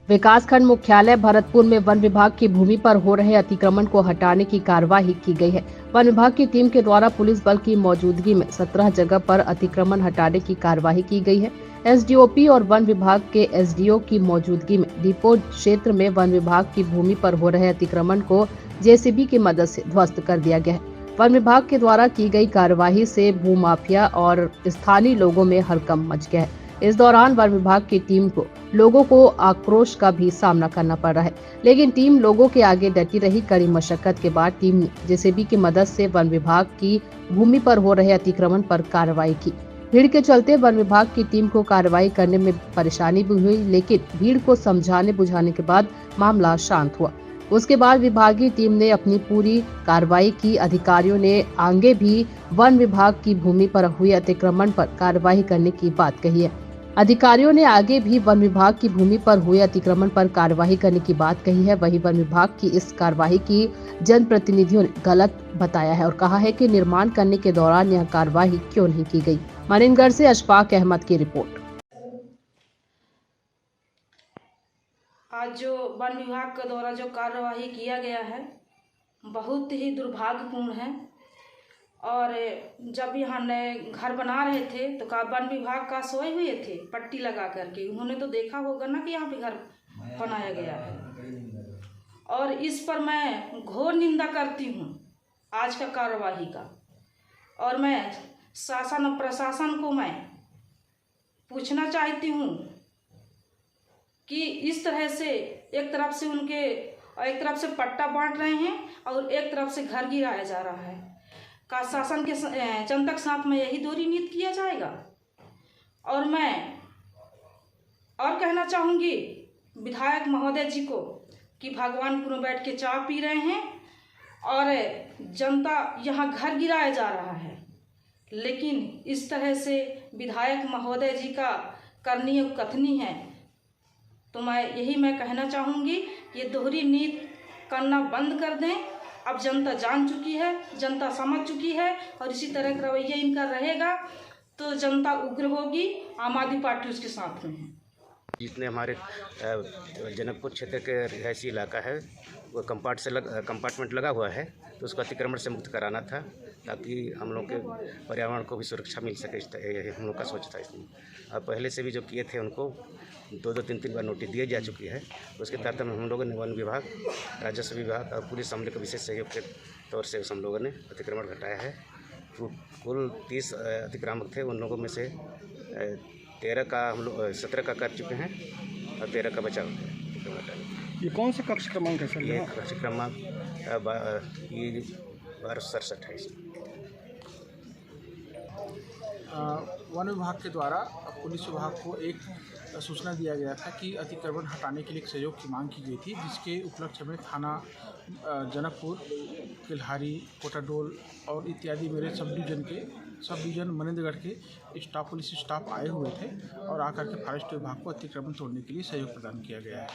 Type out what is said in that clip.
विकासखंड मुख्यालय भरतपुर में वन विभाग की भूमि पर हो रहे अतिक्रमण को हटाने की कार्यवाही की गई है। वन विभाग की टीम के द्वारा पुलिस बल की मौजूदगी में 17 जगह पर अतिक्रमण हटाने की कार्यवाही की गई है। एसडीओपी और वन विभाग के एसडीओ की मौजूदगी में डिपो क्षेत्र में वन विभाग की भूमि पर हो रहे अतिक्रमण को जेसीबी की मदद से ध्वस्त कर दिया गया है। वन विभाग के द्वारा की गई कार्यवाही से भूमाफिया और स्थानीय लोगों में हड़कंप मच गया है। इस दौरान वन विभाग की टीम को लोगों को आक्रोश का भी सामना करना पड़ रहा है, लेकिन टीम लोगों के आगे डटी रही। कड़ी मशक्कत के बाद टीम ने जेसीबी की मदद से वन विभाग की भूमि पर हो रहे अतिक्रमण पर कार्रवाई की। भीड़ के चलते वन विभाग की टीम को कार्रवाई करने में परेशानी भी हुई, लेकिन भीड़ को समझाने बुझाने के बाद मामला शांत हुआ। उसके बाद विभागीय टीम ने अपनी पूरी कार्रवाई की। अधिकारियों ने आगे भी वन विभाग की भूमि पर हुए अतिक्रमण पर कार्रवाई करने की बात कही है। अधिकारियों ने आगे भी वन विभाग की भूमि पर हुए अतिक्रमण पर कार्यवाही करने की बात कही है। वहीं वन विभाग की इस कार्यवाही की जनप्रतिनिधियों ने गलत बताया है और कहा है कि निर्माण करने के दौरान यह कार्यवाही क्यों नहीं की गई। मनिनगढ़ से अशफाक अहमद की रिपोर्ट। आज जो वन विभाग के द्वारा जो कार्यवाही किया गया है बहुत ही दुर्भाग्यपूर्ण है। और जब यहाँ नए घर बना रहे थे तो वन विभाग का सोए हुए थे पट्टी लगा करके। उन्होंने तो देखा होगा ना कि यहाँ पे घर बनाया गया है, और इस पर मैं घोर निंदा करती हूँ आज का कार्यवाही का। और मैं शासन और प्रशासन को मैं पूछना चाहती हूँ कि इस तरह से एक तरफ से पट्टा बांट रहे हैं और एक तरफ से घर गिराया जा रहा है। का शासन के जनता के साथ में यही दोहरी नीति किया जाएगा। और मैं और कहना चाहूँगी विधायक महोदय जी को कि भगवानपुर में बैठ के चाय पी रहे हैं और जनता यहाँ घर गिराया जा रहा है, लेकिन इस तरह से विधायक महोदय जी का करनी और कथनी है। तो मैं कहना चाहूँगी ये दोहरी नीति करना बंद कर दें। अब जनता जान चुकी है, जनता समझ चुकी है, और इसी तरह का रवैया इनका रहेगा तो जनता उग्र होगी। आम आदमी पार्टी उसके साथ में है। जितने हमारे जनकपुर क्षेत्र के रिहायशी इलाका है वो कंपार्टमेंट लगा हुआ है, तो उसको अतिक्रमण से मुक्त कराना था ताकि हम लोग के पर्यावरण को भी सुरक्षा मिल सके। हम लोग का सोच था इसमें। और पहले से भी जो किए थे उनको 2-2, 3-3 बार नोटिस दिए जा चुकी है। उसके तहत हम लोगों ने वन विभाग, राजस्व विभाग और पुलिस हमले के विशेष सहयोग के तौर से हम लोगों ने अतिक्रमण घटाया है। कुल 30 अतिक्रामक थे, उन लोगों में से 17 का कर चुके हैं और 13 का बचाव है। ये कौन सा कक्ष क्रमांक है सर? ये कक्ष क्रमांक 1267 है। वन विभाग के द्वारा पुलिस विभाग को एक सूचना दिया गया था कि अतिक्रमण हटाने के लिए एक सहयोग की मांग की गई थी, जिसके उपलक्ष्य में थाना जनकपुर, किल्हारी, कोटाडोल और इत्यादि मेरे सब डिवीज़न मनिनगढ़ के पुलिस स्टाफ आए हुए थे और आकर के फॉरेस्ट विभाग को अतिक्रमण तोड़ने के लिए सहयोग प्रदान किया गया है।